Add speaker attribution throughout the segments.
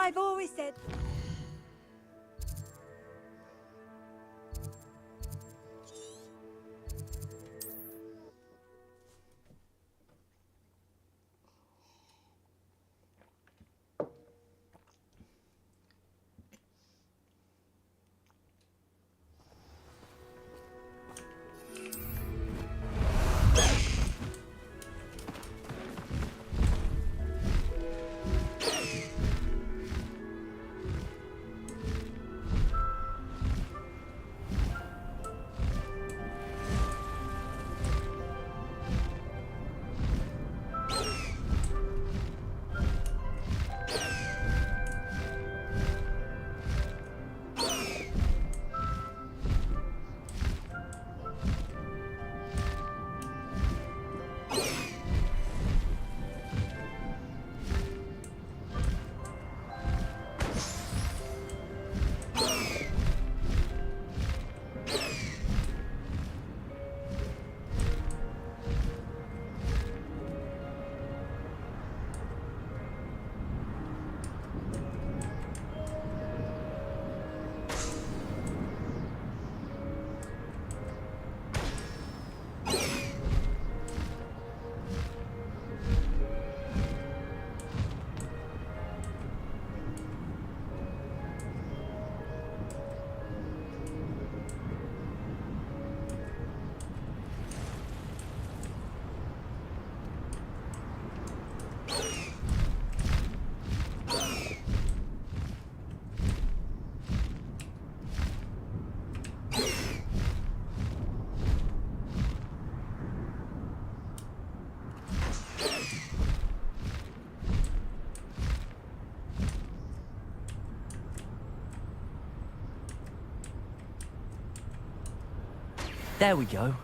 Speaker 1: I've always said...
Speaker 2: There we go.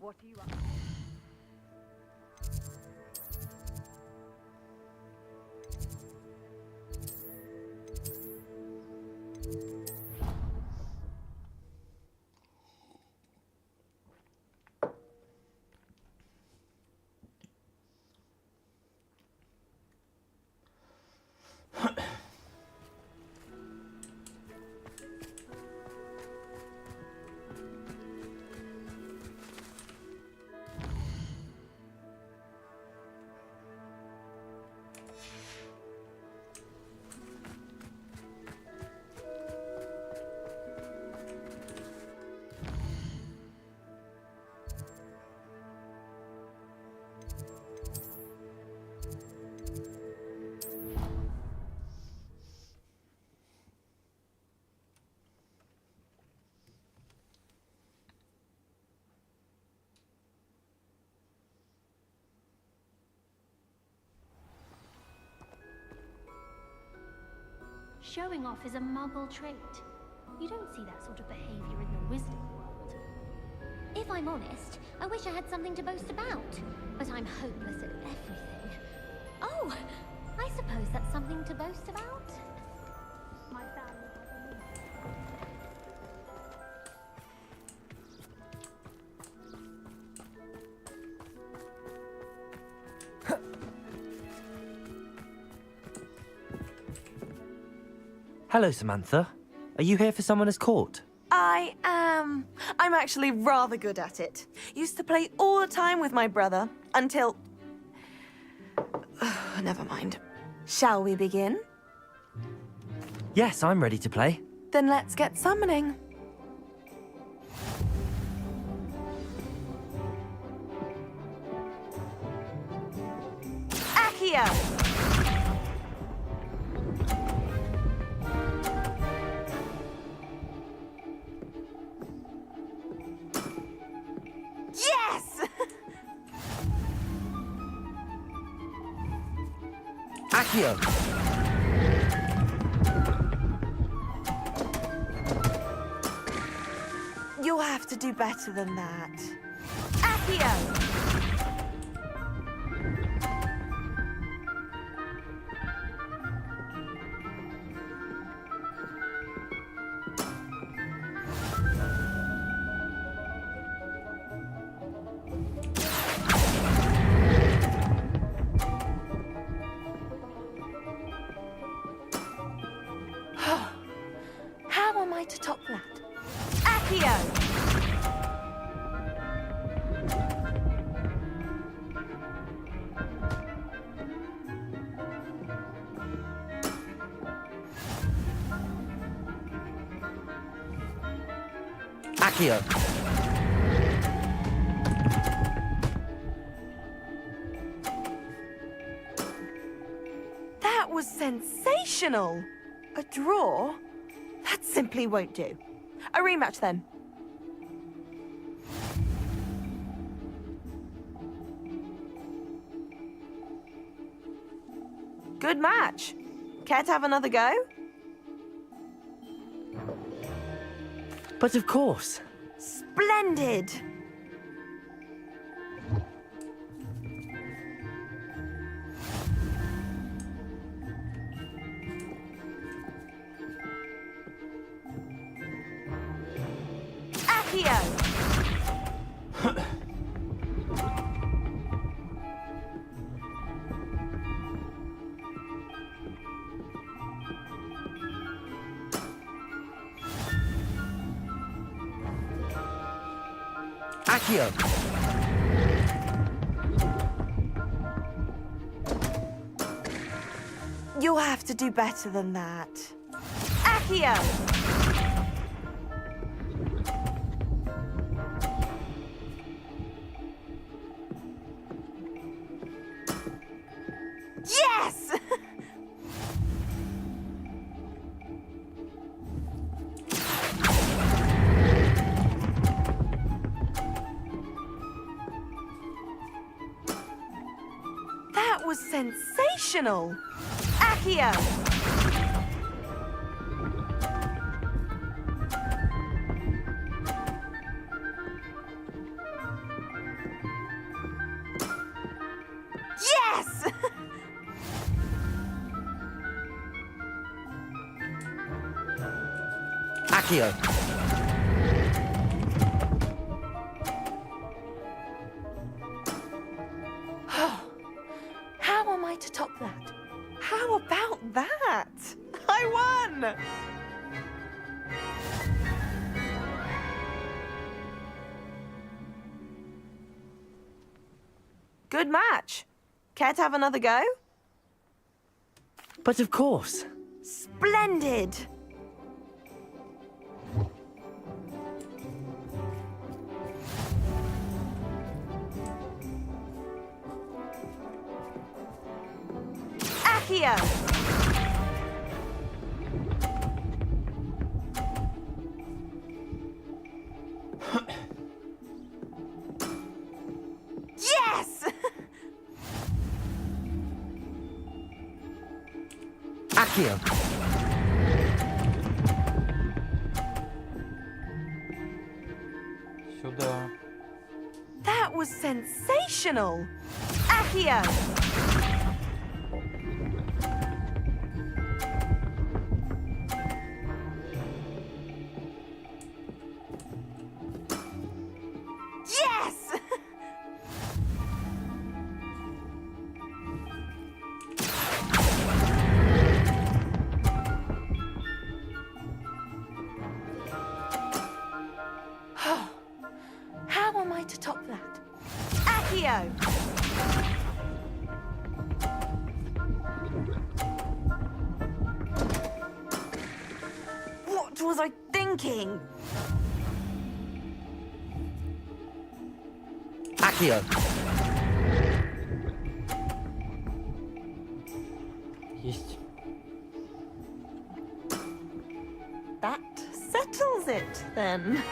Speaker 1: What are you up?
Speaker 3: Showing off is a muggle trait. You don't see that sort of behavior in the wisdom world. If I'm honest, I wish I had something to boast about. But I'm hopeless at everything. Oh, I suppose that's something to boast about? My family
Speaker 2: Hello, Samantha. Are you here for Summoner's Court?
Speaker 4: I am. I'm actually rather good at it. Used to play all the time with my brother, until... never mind. Shall we begin?
Speaker 2: Yes, I'm ready to play.
Speaker 4: Then let's get summoning. Accio! Yes!
Speaker 2: Accio!
Speaker 4: You'll have to do better than that. Accio! How am I to top that? Accio!
Speaker 2: Accio!
Speaker 4: That was sensational! A draw? That simply won't do. A rematch then. Good match. Care to have another go?
Speaker 2: But of course.
Speaker 4: Splendid! Accio!
Speaker 2: Accio!
Speaker 4: You'll have to do better than that. Accio! Yes! That was sensational! Accio! Yes!
Speaker 2: Accio!
Speaker 4: How am I to top that? How about that? I won! Good match. Care to have another go?
Speaker 2: But of course.
Speaker 4: Splendid! Accio! Yes!
Speaker 2: Accio!
Speaker 1: Сюда.
Speaker 4: That was sensational! Accio! Yes! How am I to top that? Accio! was I thinking?
Speaker 2: Accio.
Speaker 1: Есть.
Speaker 4: That settles it, then.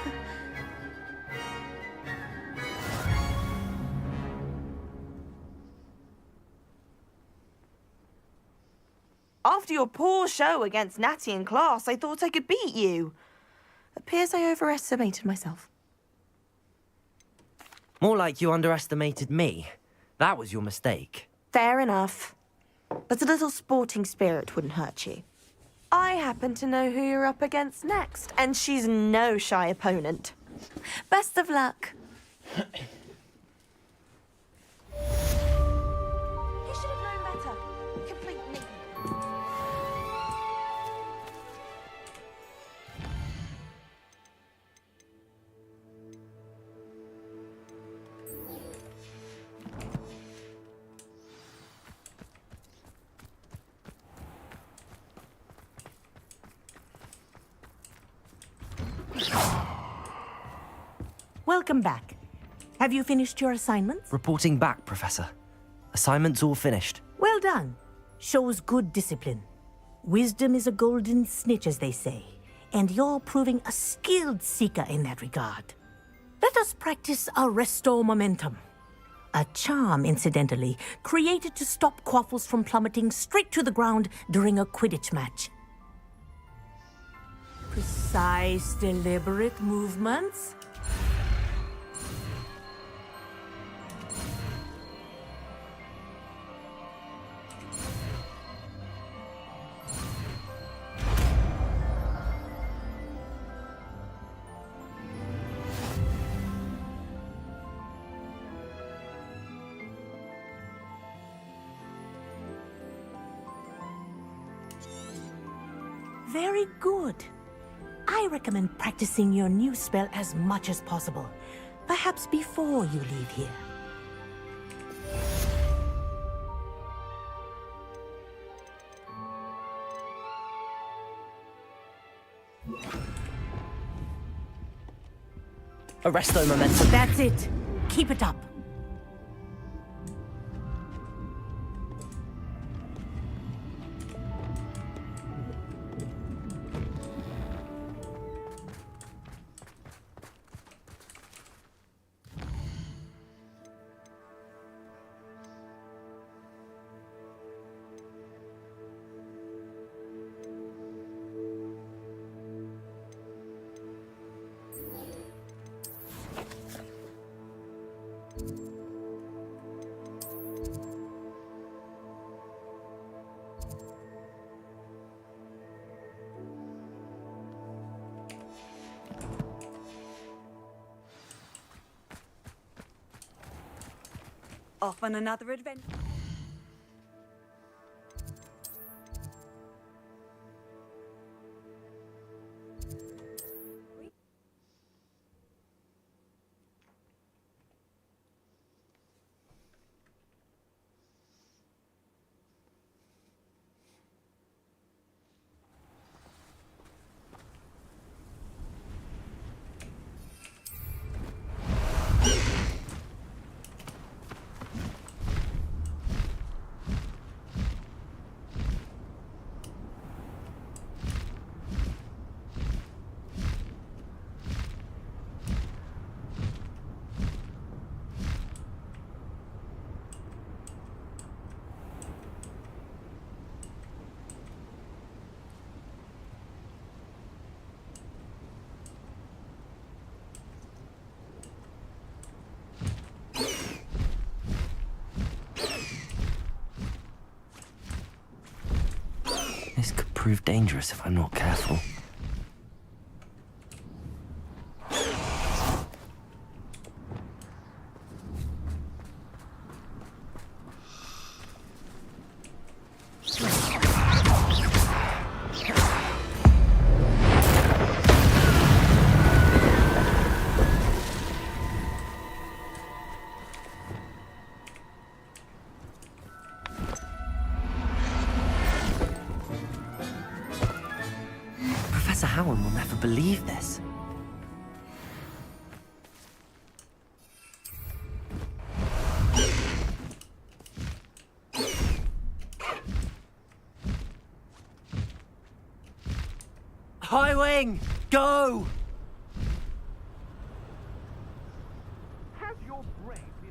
Speaker 4: After your poor show against Natty in class, I thought I could beat you. Appears I overestimated myself.
Speaker 2: More like you underestimated me. That was your mistake.
Speaker 4: Fair enough. But a little sporting spirit wouldn't hurt you. I happen to know who you're up against next, and she's no shy opponent. Best of luck. You should have known better. Complete me.
Speaker 5: Welcome back. Have you finished your assignments?
Speaker 2: Reporting back, Professor. Assignment's all finished.
Speaker 5: Well done. Shows good discipline. Wisdom is a golden snitch, as they say, and you're proving a skilled seeker in that regard. Let us practice Arresto Momentum. A charm, incidentally, created to stop quaffles from plummeting straight to the ground during a Quidditch match. Precise, deliberate movements. Very good. I recommend practicing your new spell as much as possible. Perhaps before you leave here.
Speaker 2: Arresto Momentum.
Speaker 5: That's it. Keep it up.
Speaker 6: Off on another adventure.
Speaker 2: This could prove dangerous if I'm not careful. Professor Howard will never believe this. High Wing, go!
Speaker 1: Has your brain been...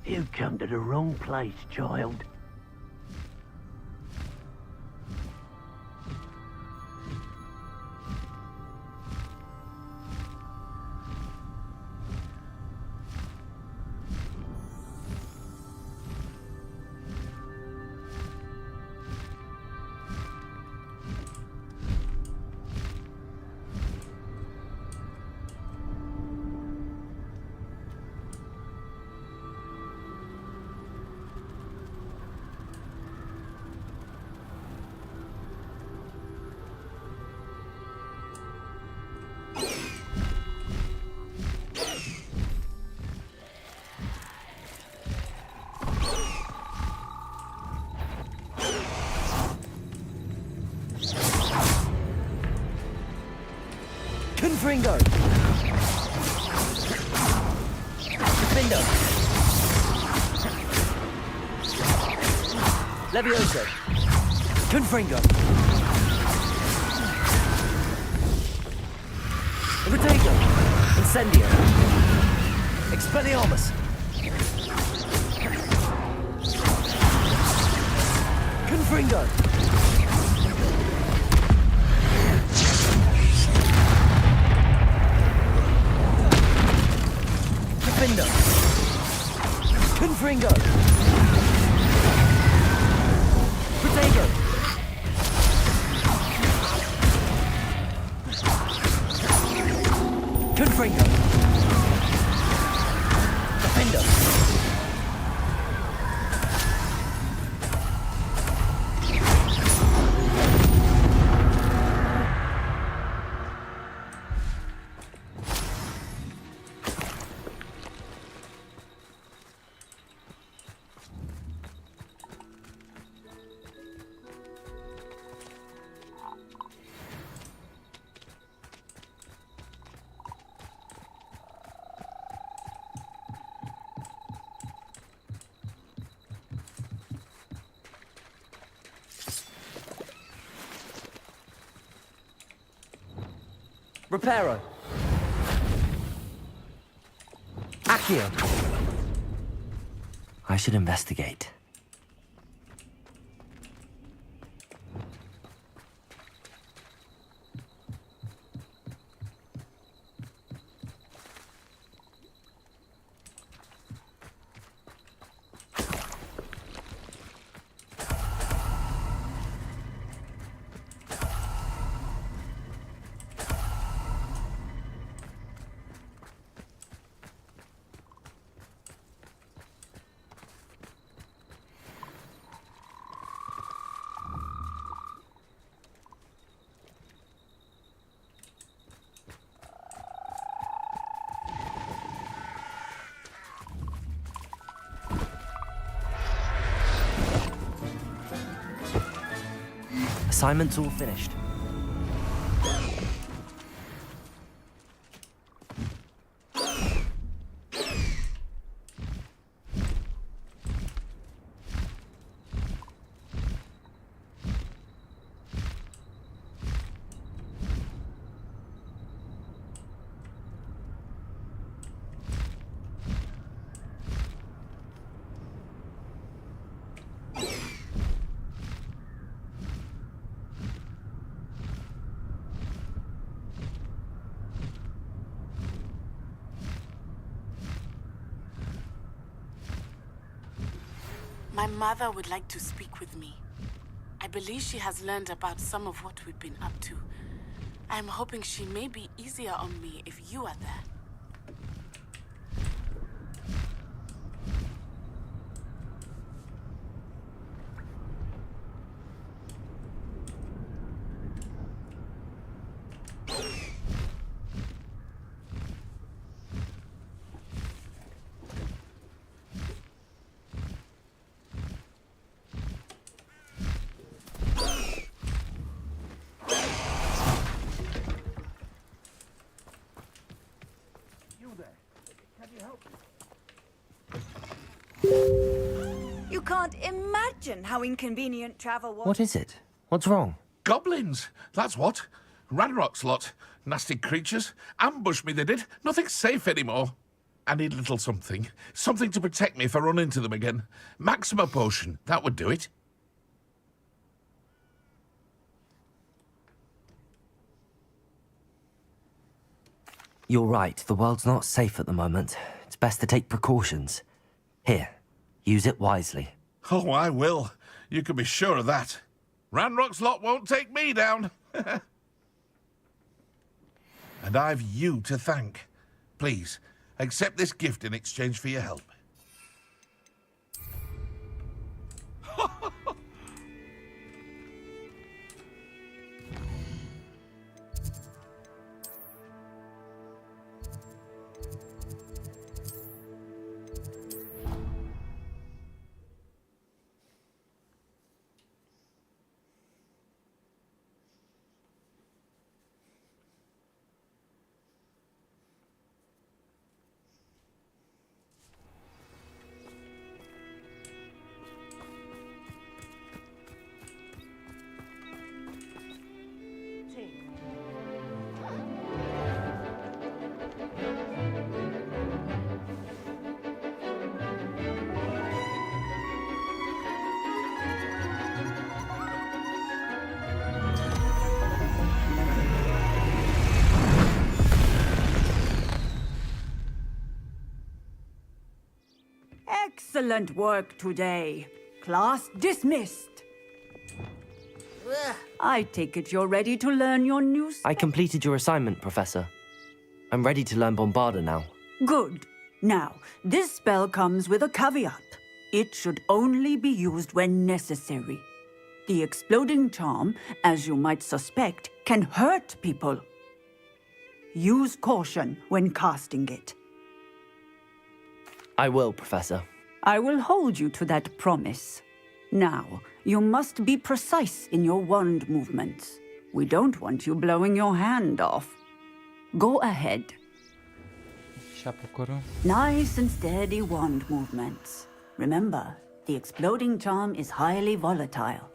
Speaker 6: You've come to the wrong place, child.
Speaker 2: Confringo! Defendo! Levioso! Confringo! Protego! Incendio! Expelliarmus! Confringo! Defendo! Confringo! Protego! Confringo! Defendo! Reparo. Accio. I should investigate. Assignment's all finished.
Speaker 7: My mother would like to speak with me. I believe she has learned about some of what we've been up to. I'm hoping she may be easier on me if you are there.
Speaker 8: You can't imagine how inconvenient travel was.
Speaker 2: What is it? What's wrong?
Speaker 9: Goblins, that's what. Ranrock's lot. Nasty creatures. Ambush me, they did. Nothing's safe anymore. I need a little something. Something to protect me if I run into them again. Maxima potion, that would do it.
Speaker 2: You're right, the world's not safe at the moment. It's best to take precautions. Here, use it wisely.
Speaker 9: Oh, I will. You can be sure of that. Ranrock's lot won't take me down. And I've you to thank. Please, accept this gift in exchange for your help.
Speaker 8: Excellent work today. Class dismissed. I take it you're ready to learn your new
Speaker 2: I completed your assignment, Professor. I'm ready to learn Bombarda now.
Speaker 8: Good. Now, this spell comes with a caveat. It should only be used when necessary. The exploding charm, as you might suspect, can hurt people. Use caution when casting it.
Speaker 2: I will, Professor.
Speaker 8: I will hold you to that promise. Now, you must be precise in your wand movements. We don't want you blowing your hand off. Go ahead. Nice and steady wand movements. Remember, the exploding charm is highly volatile.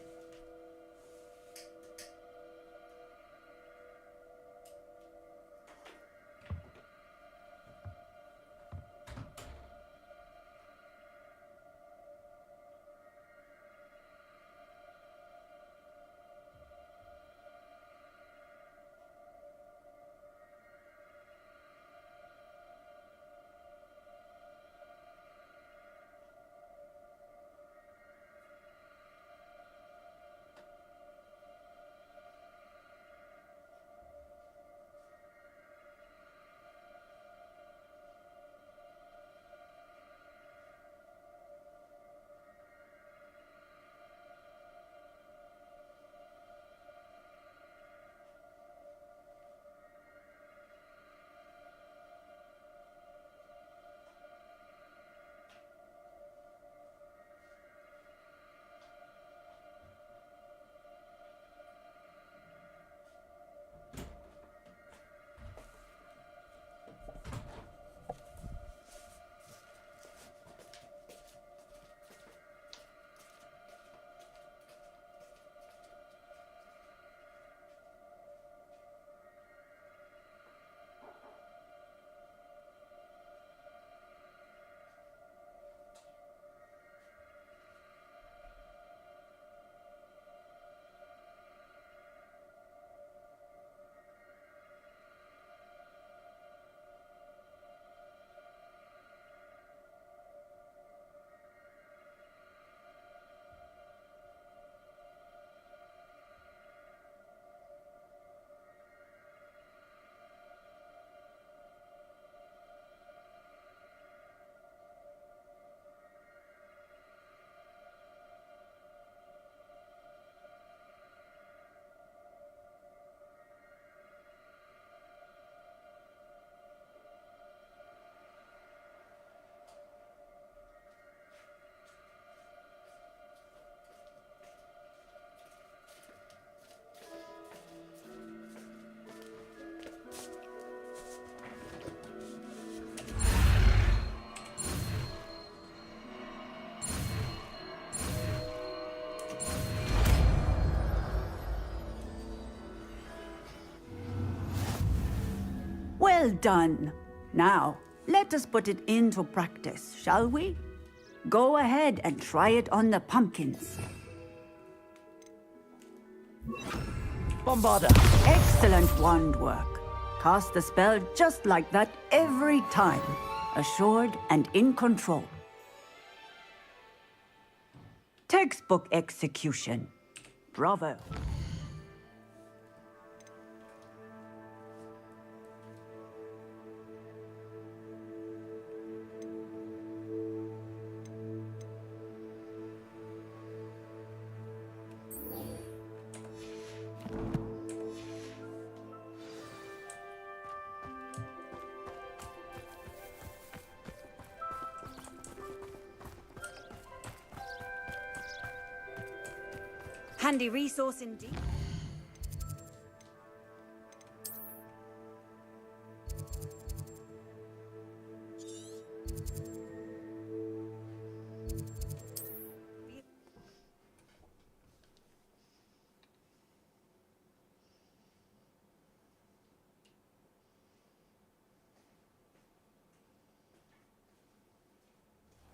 Speaker 8: Well done. Now, let us put it into practice, shall we? Go ahead and try it on the pumpkins.
Speaker 2: Bombarder!
Speaker 8: Excellent wand work. Cast the spell just like that every time. Assured and in control. Textbook execution. Bravo.
Speaker 10: Handy resource indeed.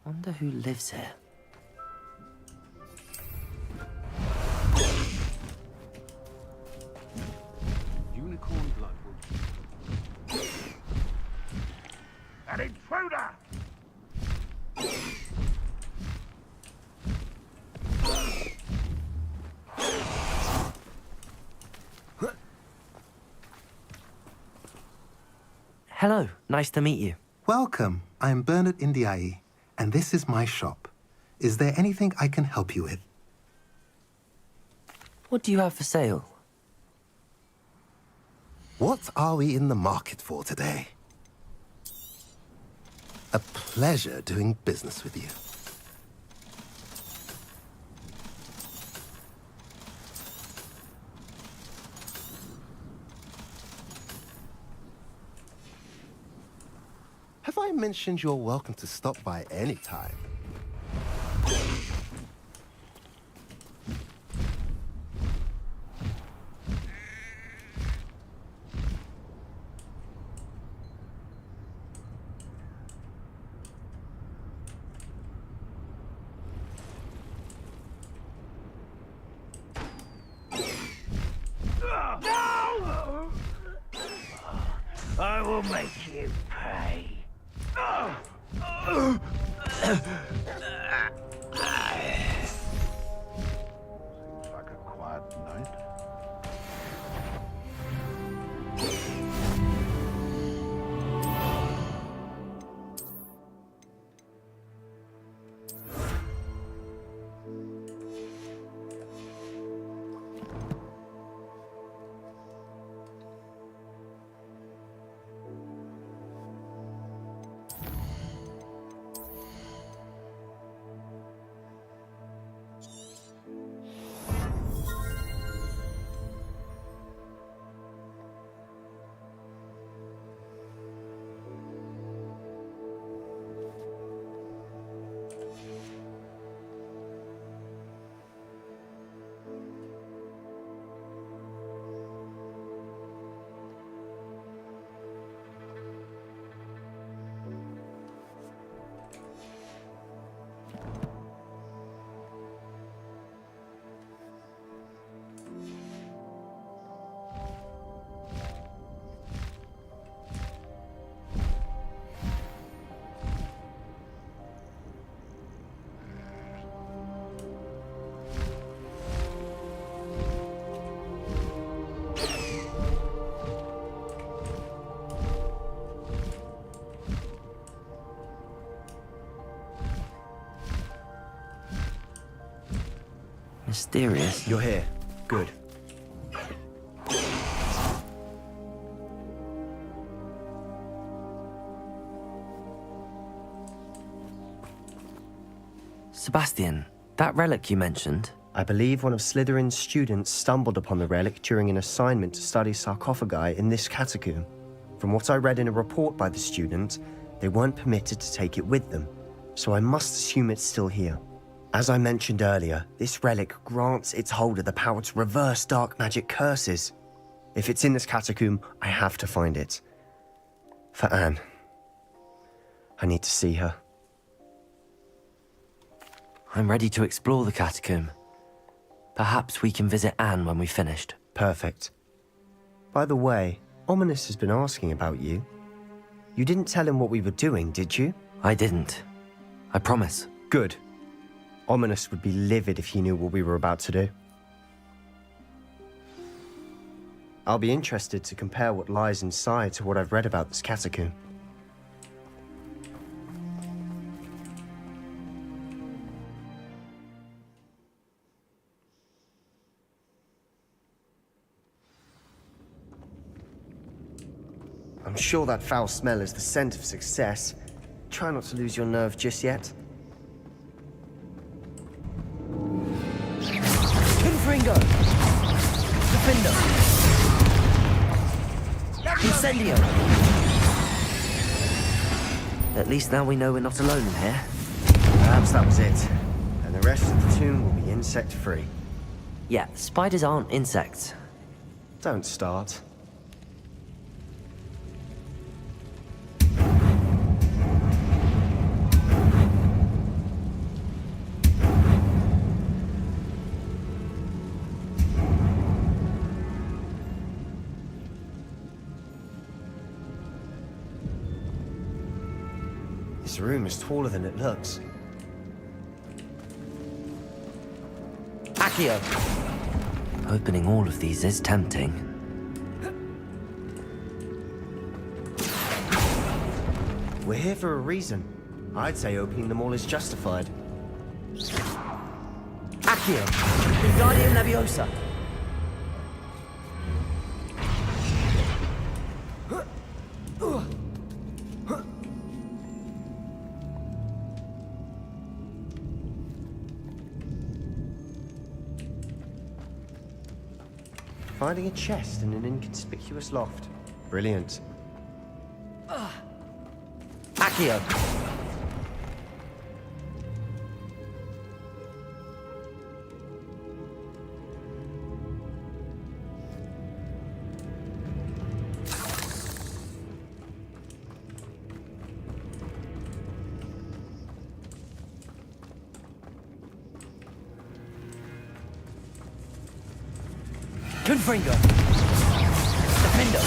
Speaker 2: Wonder who lives here.
Speaker 1: Unicorn bloodwood.
Speaker 6: An intruder!
Speaker 2: Hello, nice to meet you.
Speaker 11: Welcome. I'm Bernard Indiai, and this is my shop. Is there anything I can help you with?
Speaker 2: What do you have for sale?
Speaker 11: What are we in the market for today? A pleasure doing business with you. Have I mentioned you're welcome to stop by any time?
Speaker 6: I will make you pay.
Speaker 1: Seems like a quiet night.
Speaker 2: Mysterious.
Speaker 12: You're here. Good.
Speaker 2: Sebastian, that relic you mentioned.
Speaker 12: I believe one of Slizerin's students stumbled upon the relic during an assignment to study sarcophagi in this catacomb. From what I read in a report by the student, they weren't permitted to take it with them, so I must assume it's still here. As I mentioned earlier, this relic grants its holder the power to reverse dark magic curses. If it's in this catacomb, I have to find it. For Anne. I need to see her.
Speaker 2: I'm ready to explore the catacomb. Perhaps we can visit Anne when we've finished.
Speaker 12: Perfect. By the way, Ominous has been asking about you. You didn't tell him what we were doing, did you?
Speaker 2: I didn't. I promise.
Speaker 12: Good. Ominous would be livid if he knew what we were about to do. I'll be interested to compare what lies inside to what I've read about this catacomb. I'm sure that foul smell is the scent of success. Try not to lose your nerve just yet.
Speaker 2: Confringo! Defender! Incendio! At least now we know we're not alone in here.
Speaker 12: Perhaps that was it. And the rest of the tomb will be insect-free.
Speaker 2: Yeah, spiders aren't insects.
Speaker 12: Don't start. This room is taller than it looks.
Speaker 2: Accio! Opening all of these is tempting.
Speaker 12: We're here for a reason. I'd say opening them all is justified.
Speaker 2: Accio! Wingardium Leviosa!
Speaker 12: Finding a chest in an inconspicuous loft. Brilliant.
Speaker 2: Accio! Confringo! Defender!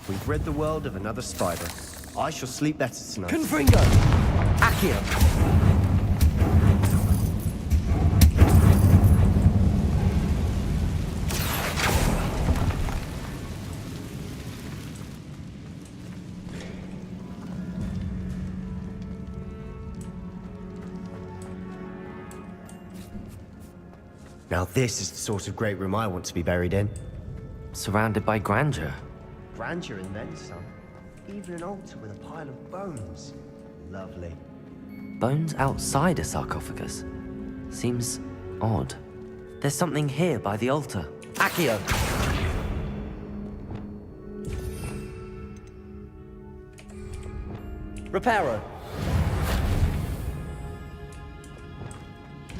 Speaker 12: We've rid the world of another spider. I shall sleep better tonight.
Speaker 2: Confringo! Accio!
Speaker 12: Now this is the sort of great room I want to be buried in.
Speaker 2: Surrounded by grandeur.
Speaker 12: Grandeur and then some. Even an altar with a pile of bones. Lovely.
Speaker 2: Bones outside a sarcophagus. Seems odd. There's something here by the altar. Accio! Reparo!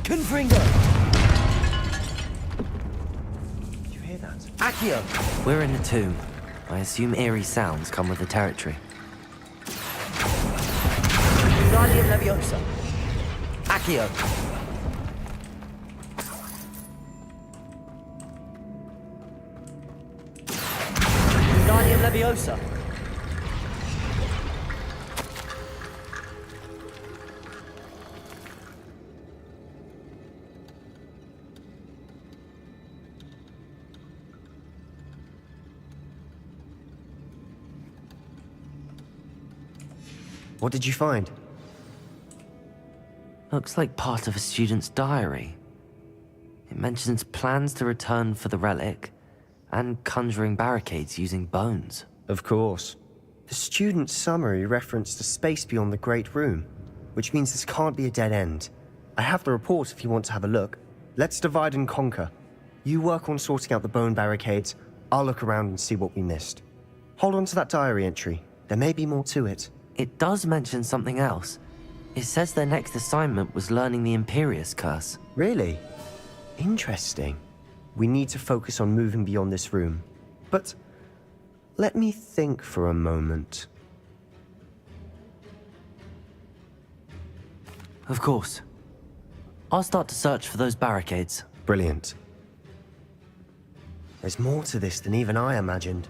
Speaker 2: Confringo! Accio! We're in the tomb. I assume eerie sounds come with the territory. Wingardium Leviosa! Accio! Wingardium Leviosa!
Speaker 12: What did you find?
Speaker 2: Looks like part of a student's diary. It mentions plans to return for the relic and conjuring barricades using bones.
Speaker 12: Of course. The student's summary referenced a space beyond the Great Room, which means this can't be a dead end. I have the report if you want to have a look. Let's divide and conquer. You work on sorting out the bone barricades. I'll look around and see what we missed. Hold on to that diary entry. There may be more to it.
Speaker 2: It does mention something else. It says their next assignment was learning the Imperius Curse.
Speaker 12: Really? Interesting. We need to focus on moving beyond this room. But let me think for a moment.
Speaker 2: Of course. I'll start to search for those barricades.
Speaker 12: Brilliant. There's more to this than even I imagined.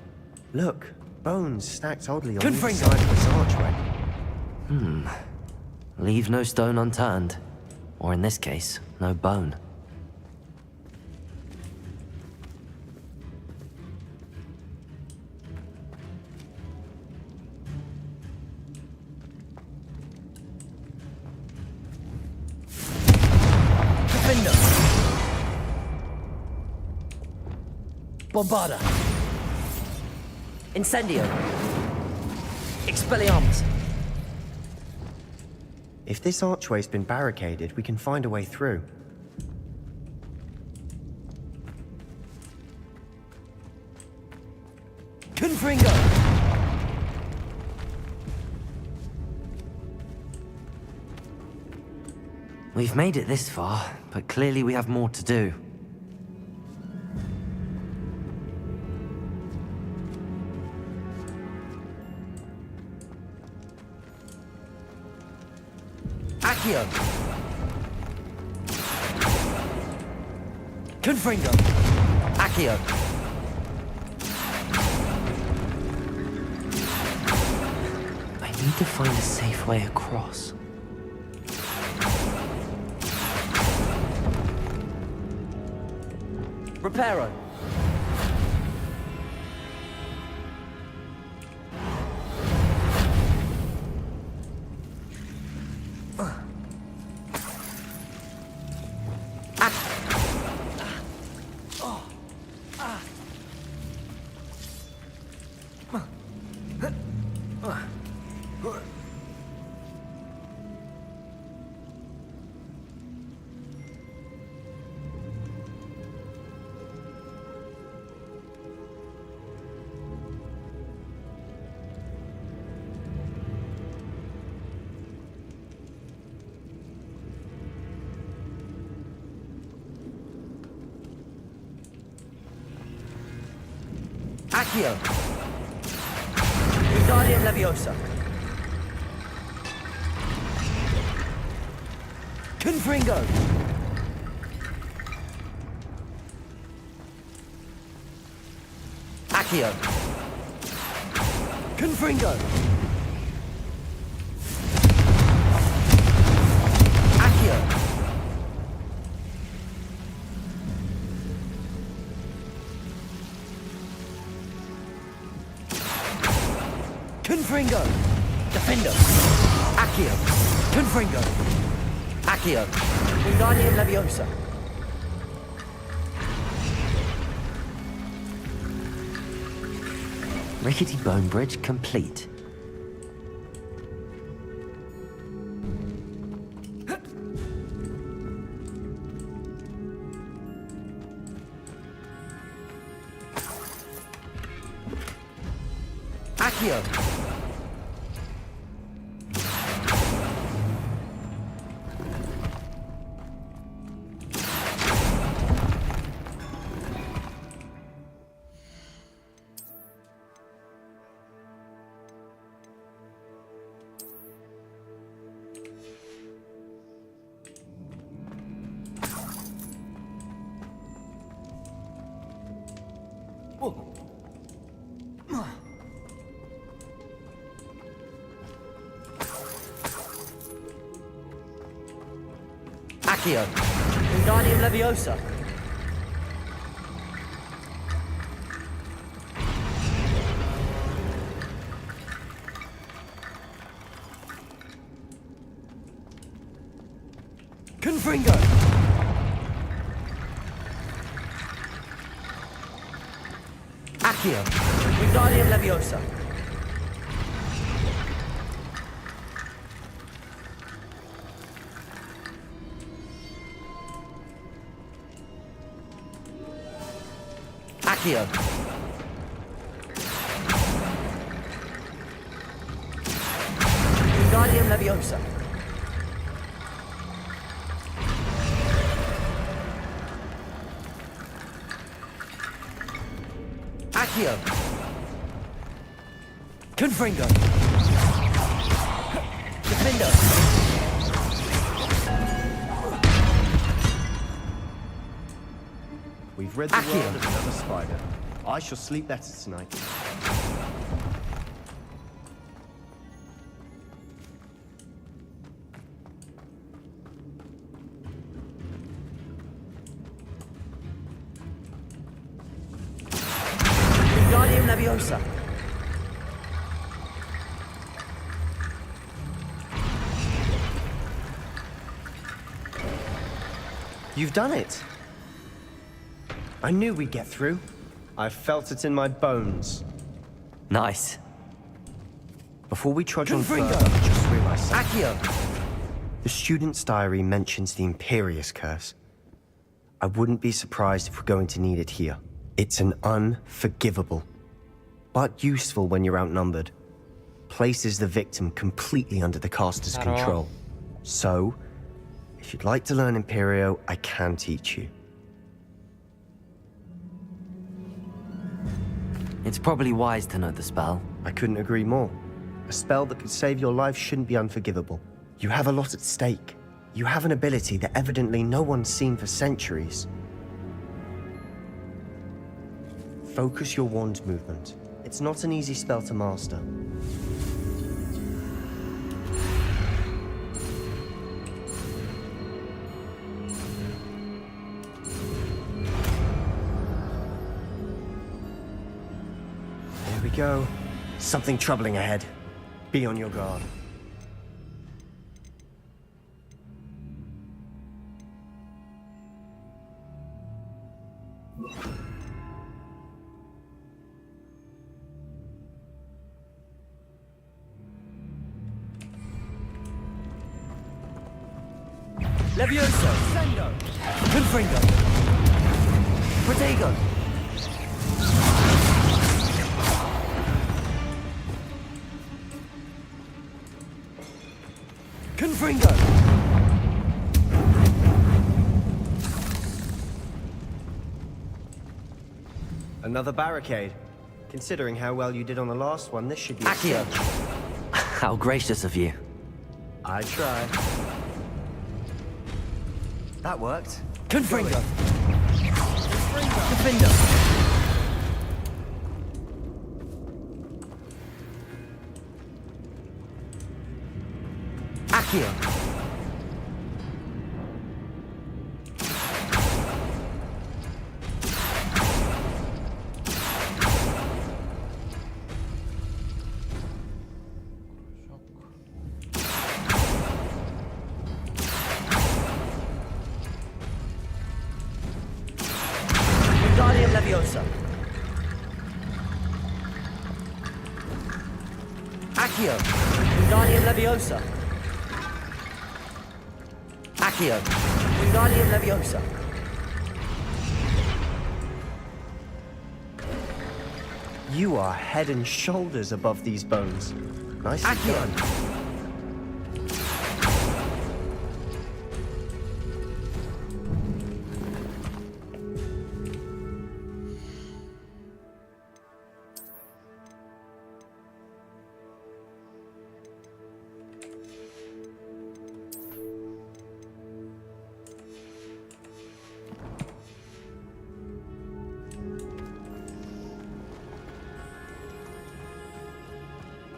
Speaker 12: Look, bones stacked oddly on either side of this archway.
Speaker 2: Leave no stone unturned. Or in this case, no bone.
Speaker 13: Bombarda. Incendio. Expelliarmus.
Speaker 12: If this archway's been barricaded, we can find a way through.
Speaker 13: Confringo.
Speaker 2: We've made it this far, but clearly we have more to do.
Speaker 13: Accio. Confringo. Accio.
Speaker 2: I need to find a safe way across.
Speaker 13: Reparo. Accio. Wingardium Leviosa. Confringo. Accio. Confringo. Accio. Confringo. Defendo. Accio. Confringo. Accio. Wingardium Leviosa.
Speaker 2: Rickety bone bridge complete.
Speaker 13: Accio. Accio. Wingardium Leviosa. Confringo. Accio. Wingardium Leviosa. Accio. Wingardium Leviosa. Accio. Confringo. Defender.
Speaker 12: We've read the world of another spider. I shall sleep better tonight.
Speaker 13: Wingardium Leviosa.
Speaker 12: You've done it. I knew we'd get through. I felt it in my bones.
Speaker 2: Nice.
Speaker 12: Before we trudge on
Speaker 13: Confringo.
Speaker 12: further, I just realized something.
Speaker 13: Accio.
Speaker 12: The student's diary mentions the Imperious Curse. I wouldn't be surprised if we're going to need it here. It's an unforgivable, but useful when you're outnumbered. Places the victim completely under the caster's control. So, if you'd like to learn Imperio, I can teach you.
Speaker 2: It's probably wise to know the spell.
Speaker 12: I couldn't agree more. A spell that could save your life shouldn't be unforgivable. You have a lot at stake. You have an ability that evidently no one's seen for centuries. Focus your wand movement. It's not an easy spell to master. There we go. Something troubling ahead. Be on your guard.
Speaker 13: Levioso. Sendo. Confringo. Protego. Confringo.
Speaker 12: Another barricade. Considering how well you did on the last one, this should be...
Speaker 2: Accio. How gracious of you.
Speaker 12: I tried. That worked.
Speaker 13: Confringo. Defender. Accio. Wingardium Leviosa. Accio. Wingardium Leviosa. Accio. Wingardium Leviosa.
Speaker 12: You are head and shoulders above these bones. Nicely done.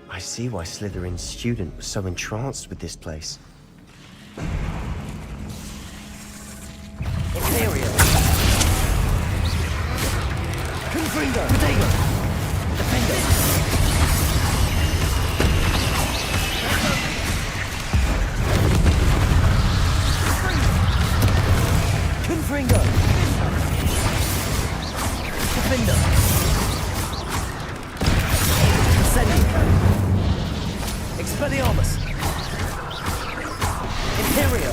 Speaker 12: I see why Slytherin's student was so entranced with this place.
Speaker 13: Imperial. Confringo. Protego. Defender. Confringo. Defender. Incendio. Expelliarmus. Imperio.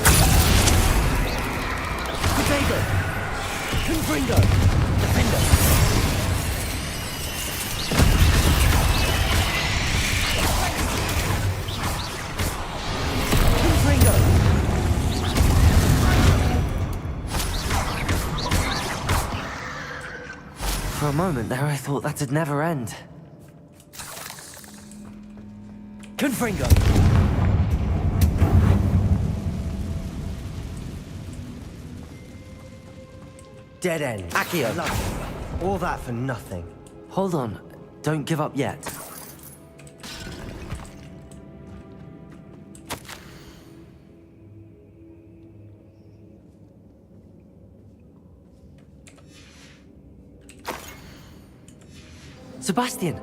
Speaker 13: Protego. Confringo. Defender. Confringo.
Speaker 2: From moment there, I thought that'd never end.
Speaker 13: Confringo!
Speaker 12: Dead end.
Speaker 2: Accio.
Speaker 12: Lovely. All that for nothing.
Speaker 2: Hold on. Don't give up yet. Sebastian!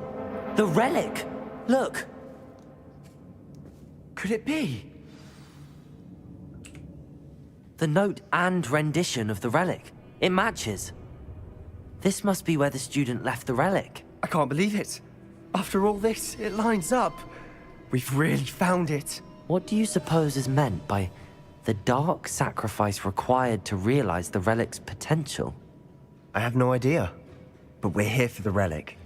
Speaker 2: The relic! Look! Could it be? The note and rendition of the relic. It matches. This must be where the student left the relic.
Speaker 12: I can't believe it. After all this, it lines up. We've really found it.
Speaker 2: What do you suppose is meant by the dark sacrifice required to realize the relic's potential?
Speaker 12: I have no idea. But we're here for the relic.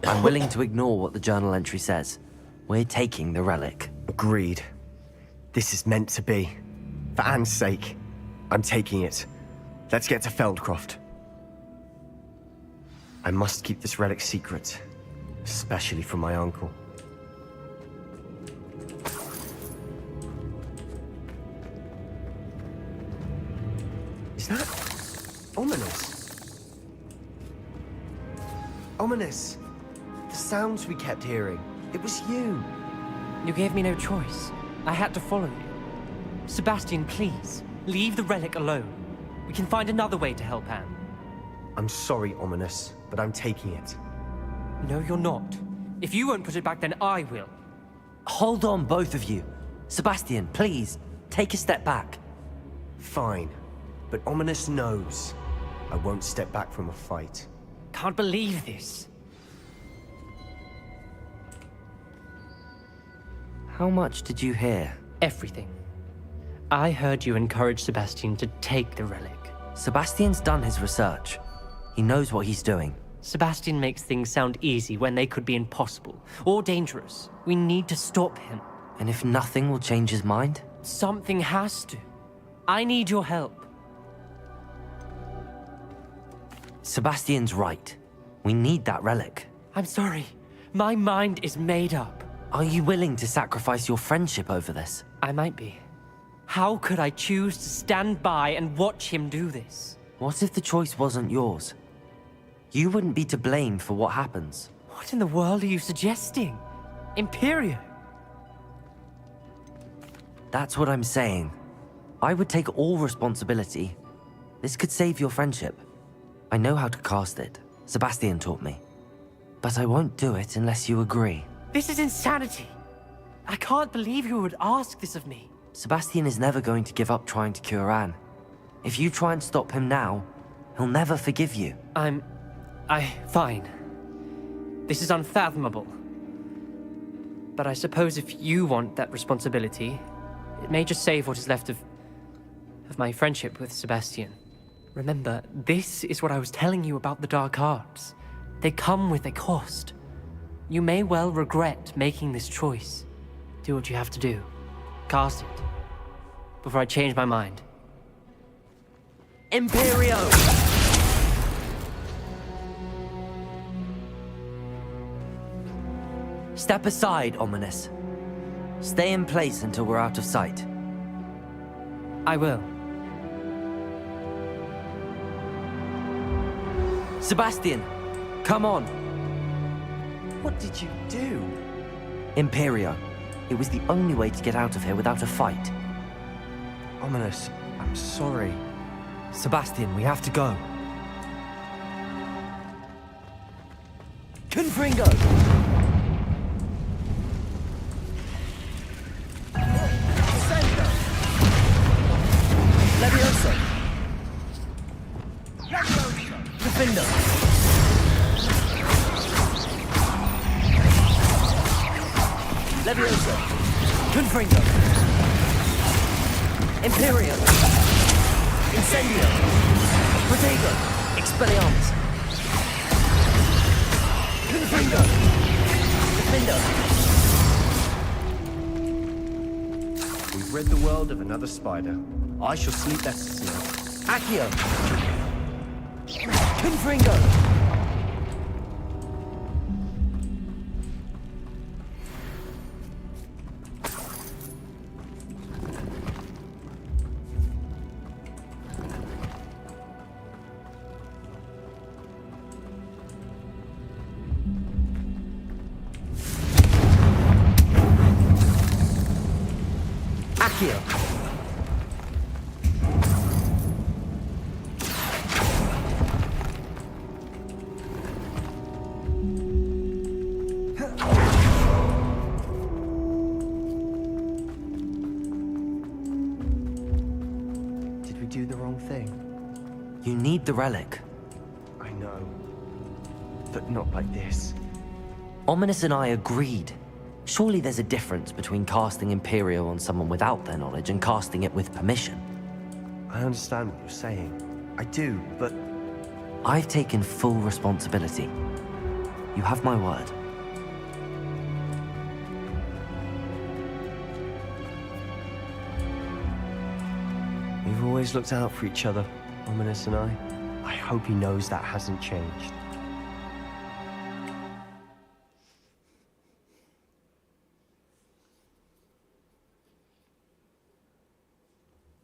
Speaker 2: I'm willing to ignore what the journal entry says. We're taking the relic.
Speaker 12: Agreed. This is meant to be. For Anne's sake, I'm taking it. Let's get to Feldcroft. I must keep this relic secret, especially from my uncle. Is that ominous? Ominous. The sounds we kept hearing. It was you.
Speaker 14: You gave me no choice. I had to follow you. Sebastian, please, leave the relic alone. We can find another way to help Anne.
Speaker 12: I'm sorry, Ominous, but I'm taking it.
Speaker 14: No, you're not. If you won't put it back, then I will.
Speaker 2: Hold on, both of you. Sebastian, please, take a step back.
Speaker 12: Fine, but Ominous knows I won't step back from a fight.
Speaker 14: Can't believe this.
Speaker 2: How much did you hear?
Speaker 14: Everything. I heard you encourage Sebastian to take the relic.
Speaker 2: Sebastian's done his research. He knows what he's doing.
Speaker 14: Sebastian makes things sound easy when they could be impossible or dangerous. We need to stop him.
Speaker 2: And if nothing will change his mind?
Speaker 14: Something has to. I need your help.
Speaker 2: Sebastian's right. We need that relic.
Speaker 14: I'm sorry. My mind is made up.
Speaker 2: Are you willing to sacrifice your friendship over this?
Speaker 14: I might be. How could I choose to stand by and watch him do this?
Speaker 2: What if the choice wasn't yours? You wouldn't be to blame for what happens.
Speaker 14: What in the world are you suggesting? Imperio?
Speaker 2: That's what I'm saying. I would take all responsibility. This could save your friendship. I know how to cast it. Sebastian taught me. But I won't do it unless you agree.
Speaker 14: This is insanity. I can't believe you would ask this of me.
Speaker 2: Sebastian is never going to give up trying to cure Anne. If you try and stop him now, he'll never forgive you.
Speaker 14: Fine. This is unfathomable. But I suppose if you want that responsibility, it may just save what is left of my friendship with Sebastian. Remember, this is what I was telling you about the dark arts. They come with a cost. You may well regret making this choice. Do what you have to do. Cast it. Before I change my mind.
Speaker 2: Imperio! Step aside, Ominous. Stay in place until we're out of sight.
Speaker 14: I will.
Speaker 2: Sebastian, come on.
Speaker 12: What did you do?
Speaker 2: Imperio. It was the only way to get out of here without a fight.
Speaker 12: Ominous, I'm sorry.
Speaker 2: Sebastian, we have to go.
Speaker 13: Confringo! Levioso! Defendo! Levioso! Confringo! Imperio! Incendio! Protego! Expelliarmus! Confringo! Defendo!
Speaker 12: We've rid the world of another spider. I shall sleep better tonight.
Speaker 13: Accio! Confringo!
Speaker 2: Accio!
Speaker 12: Did we do the wrong thing?
Speaker 2: You need the relic.
Speaker 12: I know. But not like this.
Speaker 2: Ominous and I agreed. Surely there's a difference between casting Imperio on someone without their knowledge and casting it with permission.
Speaker 12: I understand what you're saying. I do, but...
Speaker 2: I've taken full responsibility. You have my word.
Speaker 12: We've always looked out for each other, Ominous and I. I hope he knows that hasn't changed.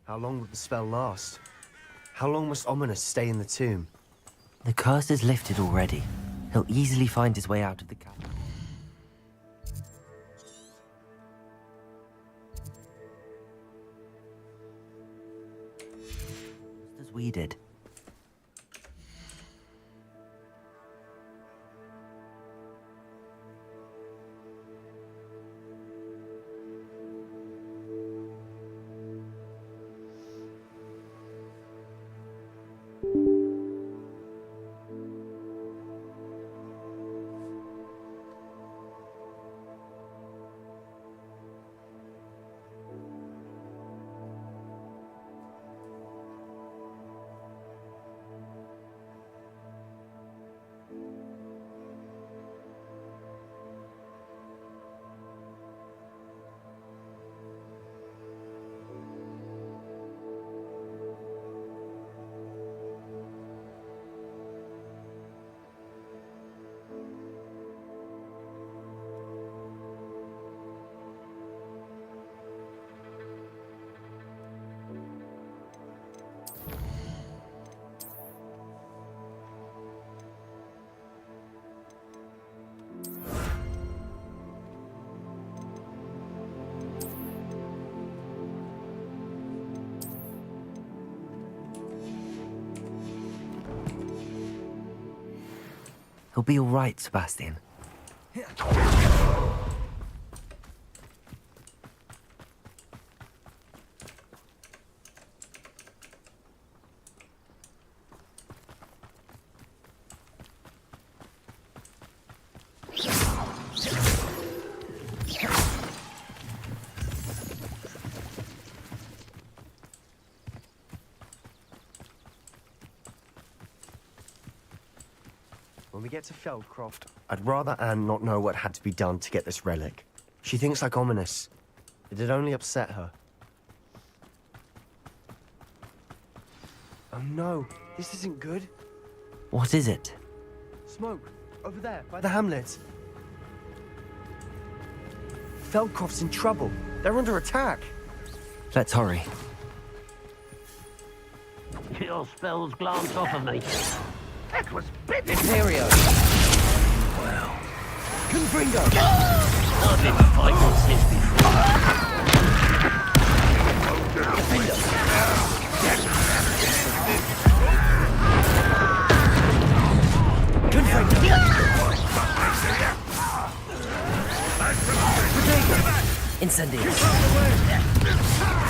Speaker 12: How long will the spell last? How long must Ominous stay in the tomb?
Speaker 2: The curse is lifted already. He'll easily find his way out of the cavern. Just as we did. He'll be all right, Sebastian.
Speaker 12: When we get to Feldcroft, I'd rather Anne not know what had to be done to get this relic. She thinks like ominous. It'd only upset her. Oh no, this isn't good.
Speaker 2: What is it?
Speaker 12: Smoke, over there, by the hamlet. Feldcroft's in trouble. They're under attack.
Speaker 2: Let's hurry.
Speaker 6: Your spells glance off of me. That was bit.
Speaker 13: Imperio.
Speaker 6: Well,
Speaker 13: Confringo.
Speaker 6: I've been fighting since before.
Speaker 13: Defender. Confringo. Protego. Incendio.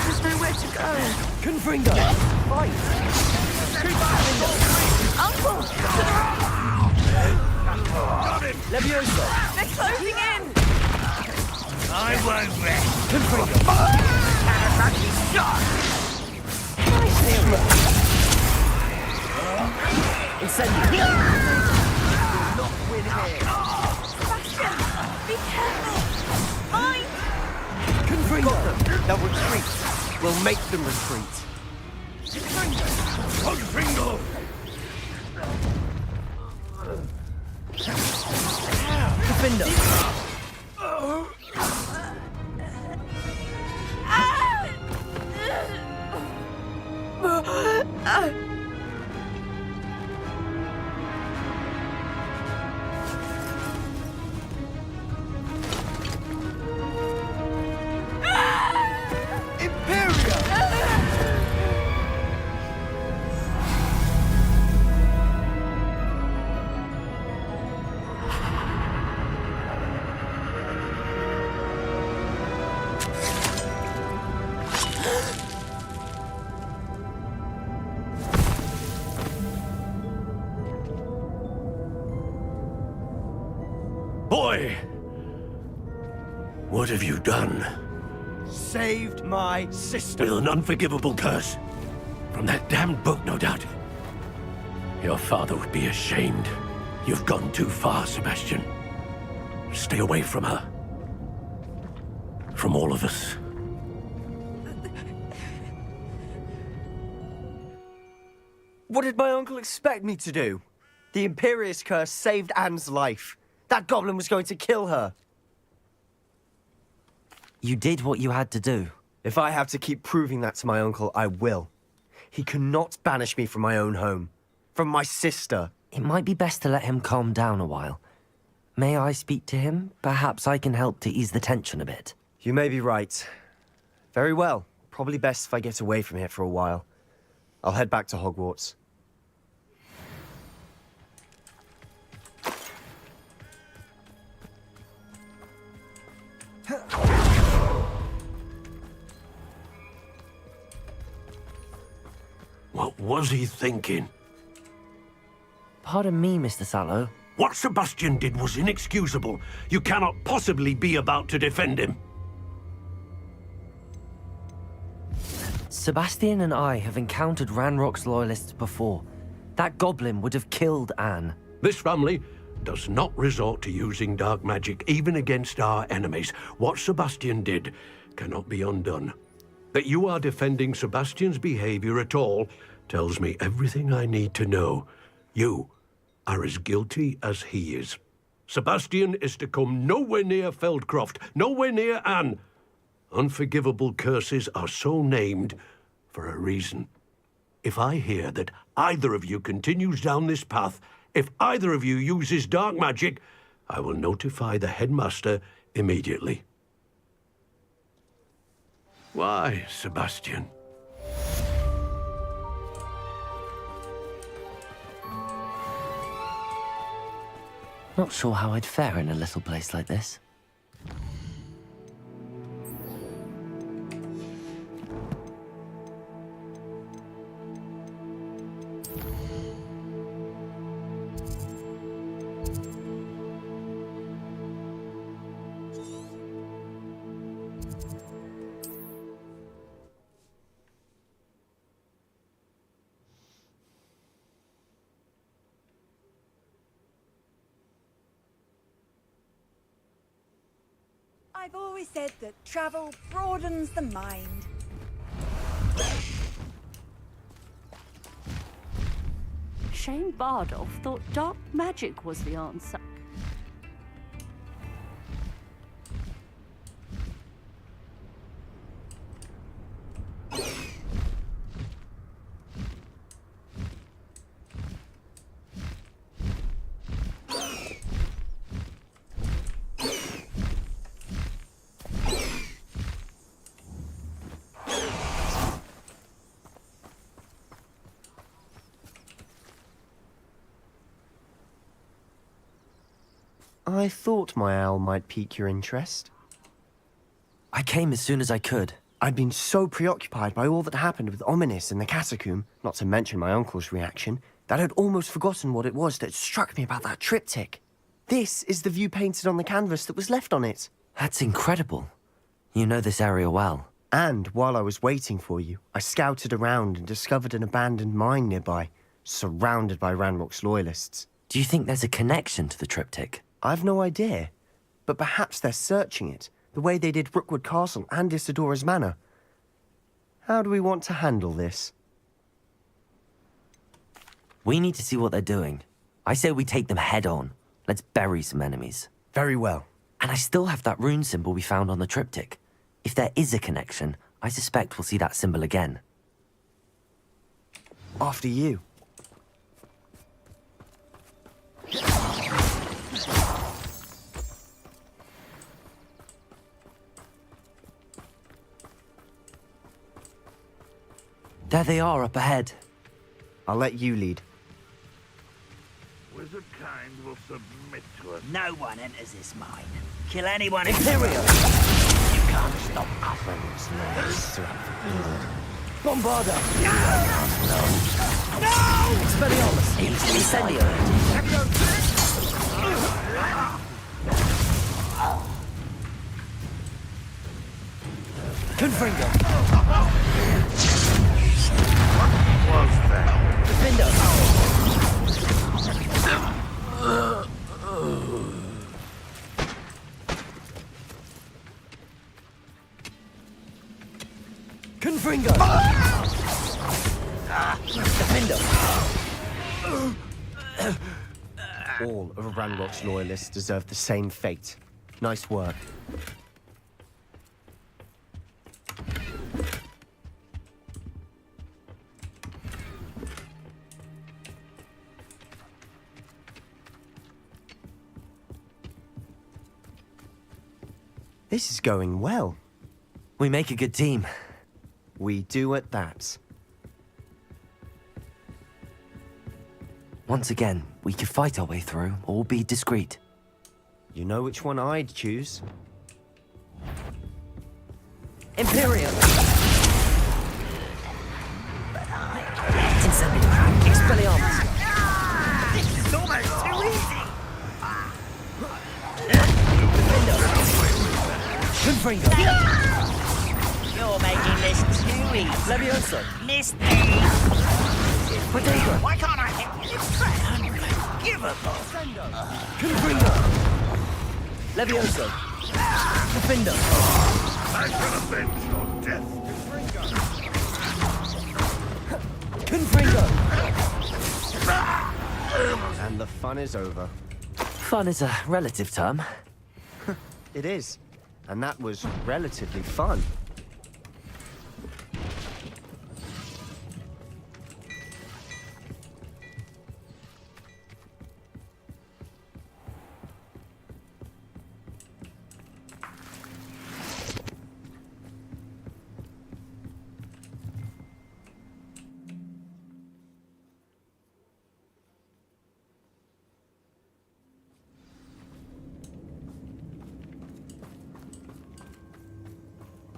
Speaker 4: There's nowhere to go.
Speaker 13: Confringo. Fight.
Speaker 4: Uncle!
Speaker 13: Levioso.
Speaker 4: They're closing in!
Speaker 6: I won't rest.
Speaker 13: Confringo. Incendio. Not win here.
Speaker 4: Sebastian, be careful! Mine!
Speaker 13: Confringo. They'll retreat. We'll make them retreat.
Speaker 6: Confringo!
Speaker 13: Defender.
Speaker 6: Boy! What have you done?
Speaker 13: Saved my sister.
Speaker 6: With an unforgivable curse. From that damned book, no doubt. Your father would be ashamed. You've gone too far, Sebastian. Stay away from her. From all of us.
Speaker 12: What did my uncle expect me to do? The Imperious curse saved Anne's life. That goblin was going to kill her.
Speaker 2: You did what you had to do.
Speaker 12: If I have to keep proving that to my uncle, I will. He cannot banish me from my own home. From my sister.
Speaker 2: It might be best to let him calm down a while. May I speak to him? Perhaps I can help to ease the tension a bit.
Speaker 12: You may be right. Very well. Probably best if I get away from here for a while. I'll head back to Hogwarts.
Speaker 6: What was he thinking?
Speaker 2: Pardon me, Mr. Sallow.
Speaker 6: What Sebastian did was inexcusable. You cannot possibly be about to defend him.
Speaker 2: Sebastian and I have encountered Ranrock's loyalists before. That goblin would have killed Anne.
Speaker 6: This family does not resort to using dark magic even against our enemies. What Sebastian did cannot be undone. That you are defending Sebastian's behavior at all tells me everything I need to know. You are as guilty as he is. Sebastian is to come nowhere near Feldcroft, nowhere near Anne. Unforgivable curses are so named for a reason. If I hear that either of you continues down this path, if either of you uses dark magic, I will notify the headmaster immediately. Why, Sebastian?
Speaker 2: Not sure how I'd fare in a little place like this.
Speaker 10: I've always said that travel broadens the mind.
Speaker 15: Shane Bardolph thought dark magic was the answer.
Speaker 12: I thought my owl might pique your interest.
Speaker 2: I came as soon as I could.
Speaker 12: I'd been so preoccupied by all that happened with Ominis and the catacomb, not to mention my uncle's reaction, that I'd almost forgotten what it was that struck me about that triptych. This is the view painted on the canvas that was left on it.
Speaker 2: That's incredible. You know this area well.
Speaker 12: And while I was waiting for you, I scouted around and discovered an abandoned mine nearby, surrounded by Ranrock's loyalists.
Speaker 2: Do you think there's a connection to the triptych?
Speaker 12: I've no idea, but perhaps they're searching it, the way they did Rookwood Castle and Isidora's Manor. How do we want to handle this?
Speaker 2: We need to see what they're doing. I say we take them head on. Let's bury some enemies.
Speaker 12: Very well.
Speaker 2: And I still have that rune symbol we found on the triptych. If there is a connection, I suspect we'll see that symbol again.
Speaker 12: After you.
Speaker 2: There they are up ahead.
Speaker 12: I'll let you lead.
Speaker 1: Wizard kind will submit to us.
Speaker 13: No one enters this mine. Kill anyone.
Speaker 2: Imperial!
Speaker 13: You can't stop us.
Speaker 2: Bombarda!
Speaker 13: No!
Speaker 2: Expelliarmus! Incendio! Confringo!
Speaker 1: Was that?
Speaker 2: Defendo! Confringo! Defendo!
Speaker 12: All of Ranrock's loyalists deserve the same fate. Nice work. This is going well.
Speaker 2: We make a good team.
Speaker 12: We do at that.
Speaker 2: Once again, we could fight our way through, or be discreet.
Speaker 12: You know which one I'd choose.
Speaker 2: Imperial! Incendio! Expelliarmus!
Speaker 13: This is almost too easy.
Speaker 2: Confringo!
Speaker 13: You're making this too easy.
Speaker 2: Levioso!
Speaker 13: Missed me.
Speaker 2: Protego!
Speaker 13: Why can't I hit you? Unforgivable.
Speaker 2: Confringo! Levioso! Defendo!
Speaker 1: I shall avenge your death.
Speaker 2: Confringo!
Speaker 12: And the fun is over.
Speaker 2: Fun is a relative term.
Speaker 12: It is. And that was relatively fun.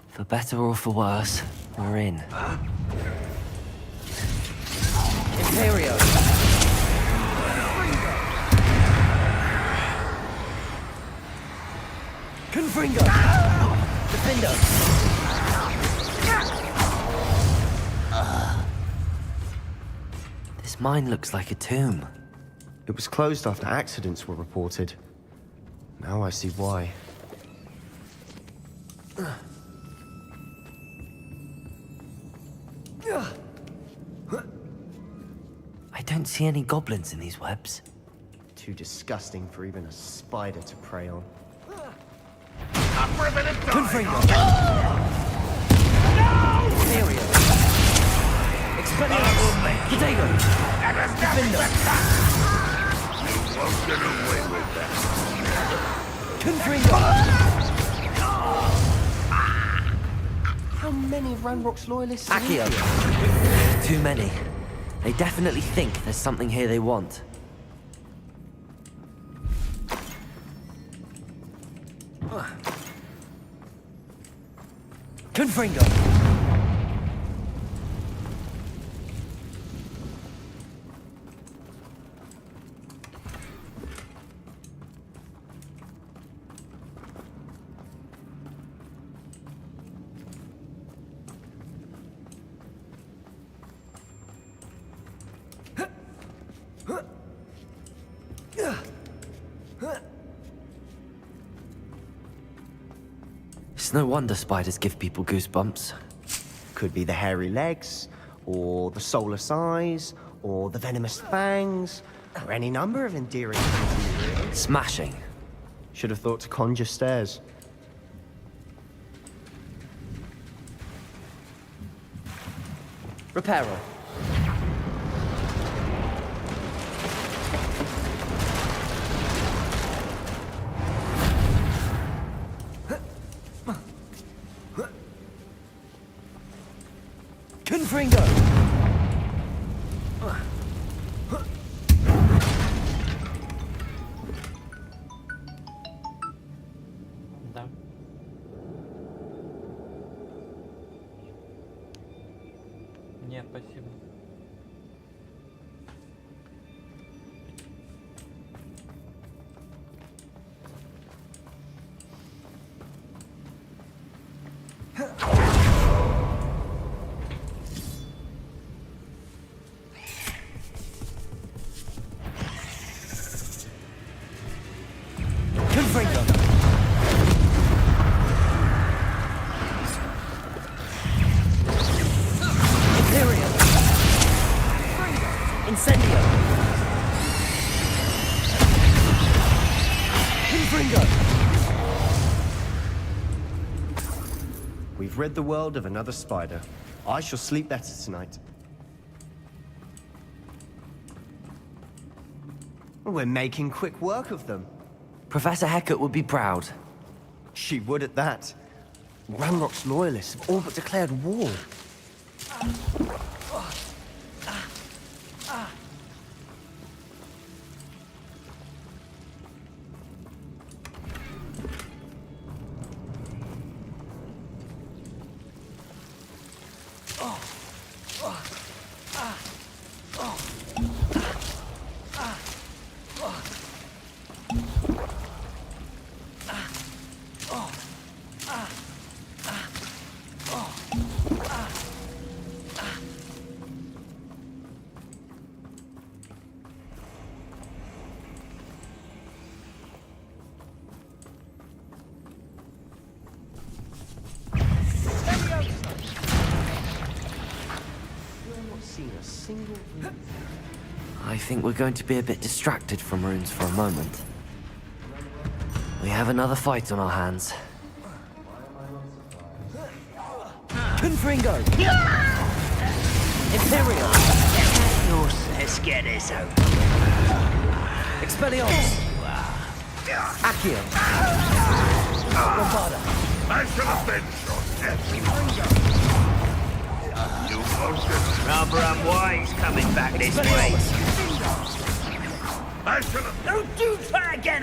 Speaker 2: For better or for worse, we're in. Imperio! Confringo! Defendo! This mine looks like a tomb.
Speaker 12: It was closed after accidents were reported. Now I see why.
Speaker 2: I don't see any goblins in these webs.
Speaker 12: Too disgusting for even a spider to prey on.
Speaker 1: Up for a bit of
Speaker 13: Confringo!
Speaker 1: No!
Speaker 13: Area! Expelliarmus! Potato!
Speaker 1: And there's nothing but that! You won't get away with that.
Speaker 13: Confringo! How many Ranrock's loyalists are
Speaker 2: Accio!
Speaker 13: here?
Speaker 2: Too many. They definitely think there's something here they want.
Speaker 13: Confringo!
Speaker 2: It's no wonder spiders give people goosebumps.
Speaker 12: Could be the hairy legs, or the soulless eyes, or the venomous fangs, or any number of endearing things, really.
Speaker 2: Smashing.
Speaker 12: Should have thought to conjure stairs.
Speaker 13: Reparo. Confringo!
Speaker 16: Нет, спасибо.
Speaker 13: Confringo! Imperium! Incendio! Confringo!
Speaker 12: We've rid the world of another spider. I shall sleep better tonight. We're making quick work of them.
Speaker 2: Professor Hecat would be proud.
Speaker 12: She would at that. Ranrock's loyalists have all but declared war.
Speaker 2: I think we're going to be a bit distracted from runes for a moment. We have another fight on our hands.
Speaker 13: Confringo! Imperial! Let's get this over. Expelliarmus! Accio! Lombarda!
Speaker 1: I shall avenge your death. You won't.
Speaker 13: Rather unwise coming back this way.
Speaker 1: I shall avenge.
Speaker 13: Don't do that again,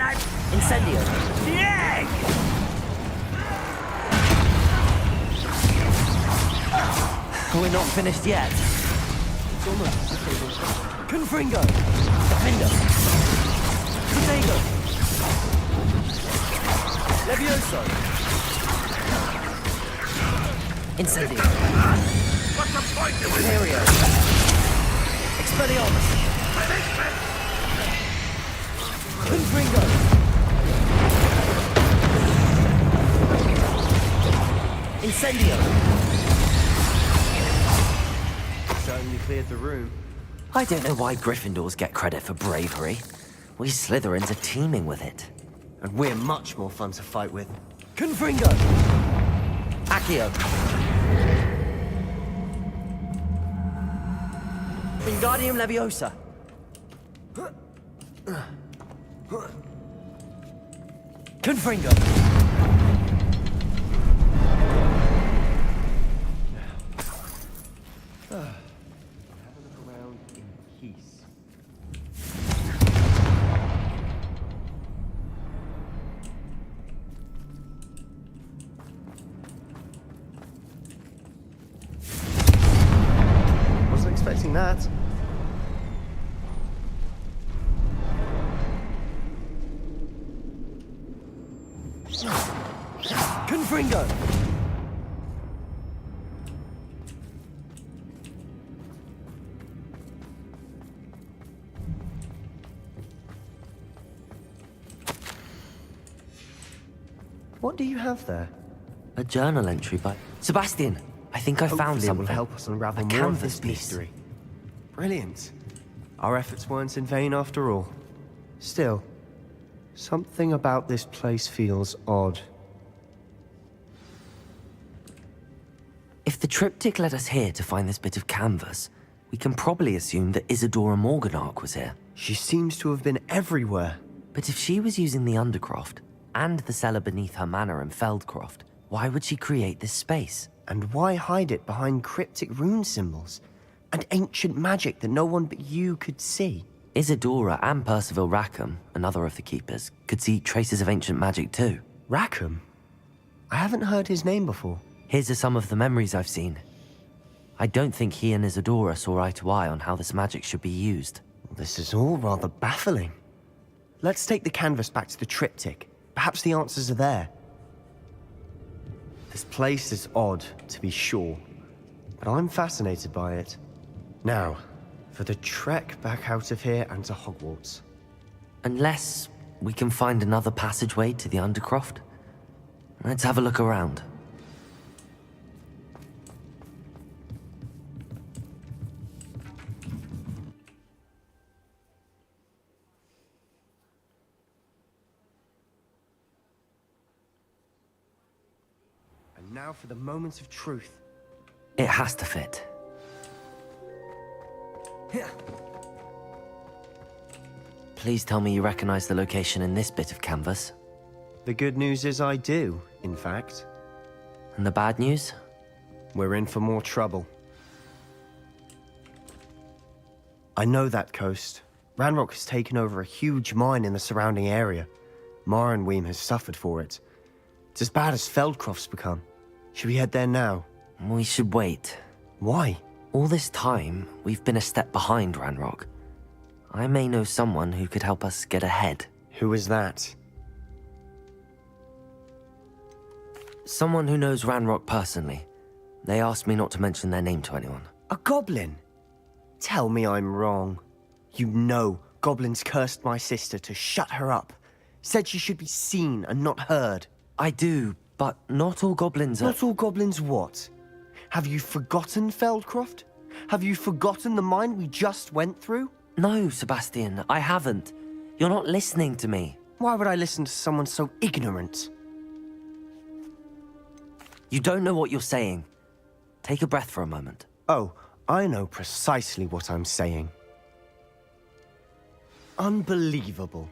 Speaker 13: Incendio! Yeah!
Speaker 2: We're not finished yet.
Speaker 13: Confringo! Defender! Potato! Levioso! Incendio!
Speaker 1: What's the point of it?
Speaker 13: Imperio! Expelliarmus! Confringo! Incendio!
Speaker 12: Certainly cleared the room.
Speaker 2: I don't know why Gryffindors get credit for bravery. We Slytherins are teeming with it.
Speaker 12: And we're much more fun to fight with.
Speaker 13: Confringo!
Speaker 2: Accio!
Speaker 13: Wingardium Leviosa! Confringo!
Speaker 12: Around in peace. Wasn't expecting that.
Speaker 13: Confringo!
Speaker 12: What do you have there?
Speaker 2: A journal entry by... Sebastian, I think I found
Speaker 12: Hopefully
Speaker 2: something.
Speaker 12: it will help us unravel
Speaker 2: A
Speaker 12: more of
Speaker 2: canvas
Speaker 12: this
Speaker 2: piece.
Speaker 12: mystery. Brilliant. Our efforts weren't in vain after all. Still, something about this place feels odd.
Speaker 2: If the triptych led us here to find this bit of canvas, we can probably assume that Isadora Morganach was here.
Speaker 12: She seems to have been everywhere.
Speaker 2: But if she was using the Undercroft, and the cellar beneath her manor in Feldcroft, why would she create this space?
Speaker 12: And why hide it behind cryptic rune symbols? And ancient magic that no one but you could see?
Speaker 2: Isadora and Percival Rackham, another of the Keepers, could see traces of ancient magic too.
Speaker 12: Rackham? I haven't heard his name before.
Speaker 2: Here's are some of the memories I've seen. I don't think he and Isadora saw eye to eye on how this magic should be used.
Speaker 12: This is all rather baffling. Let's take the canvas back to the triptych. Perhaps the answers are there. This place is odd, to be sure, but I'm fascinated by it. Now, for the trek back out of here and to Hogwarts.
Speaker 2: Unless we can find another passageway to the Undercroft. Let's have a look around.
Speaker 12: And now for the moment of truth.
Speaker 2: It has to fit. Please tell me you recognize the location in this bit of canvas.
Speaker 12: The good news is I do, in fact.
Speaker 2: And the bad news?
Speaker 12: We're in for more trouble. I know that coast. Ranrock has taken over a huge mine in the surrounding area. Marrenweem has suffered for it. It's as bad as Feldcroft's become. Should we head there now?
Speaker 2: We should wait.
Speaker 12: Why?
Speaker 2: All this time, we've been a step behind Ranrock. I may know someone who could help us get ahead.
Speaker 12: Who is that?
Speaker 2: Someone who knows Ranrock personally. They asked me not to mention their name to anyone.
Speaker 12: A goblin? Tell me I'm wrong. You know goblins cursed my sister to shut her up. Said she should be seen and not heard.
Speaker 2: I do, but not all goblins are...
Speaker 12: Not all goblins what? Have you forgotten Feldcroft? Have you forgotten the mine we just went through?
Speaker 2: No, Sebastian, I haven't. You're not listening to me.
Speaker 12: Why would I listen to someone so ignorant?
Speaker 2: You don't know what you're saying. Take a breath for a moment.
Speaker 12: Oh, I know precisely what I'm saying. Unbelievable.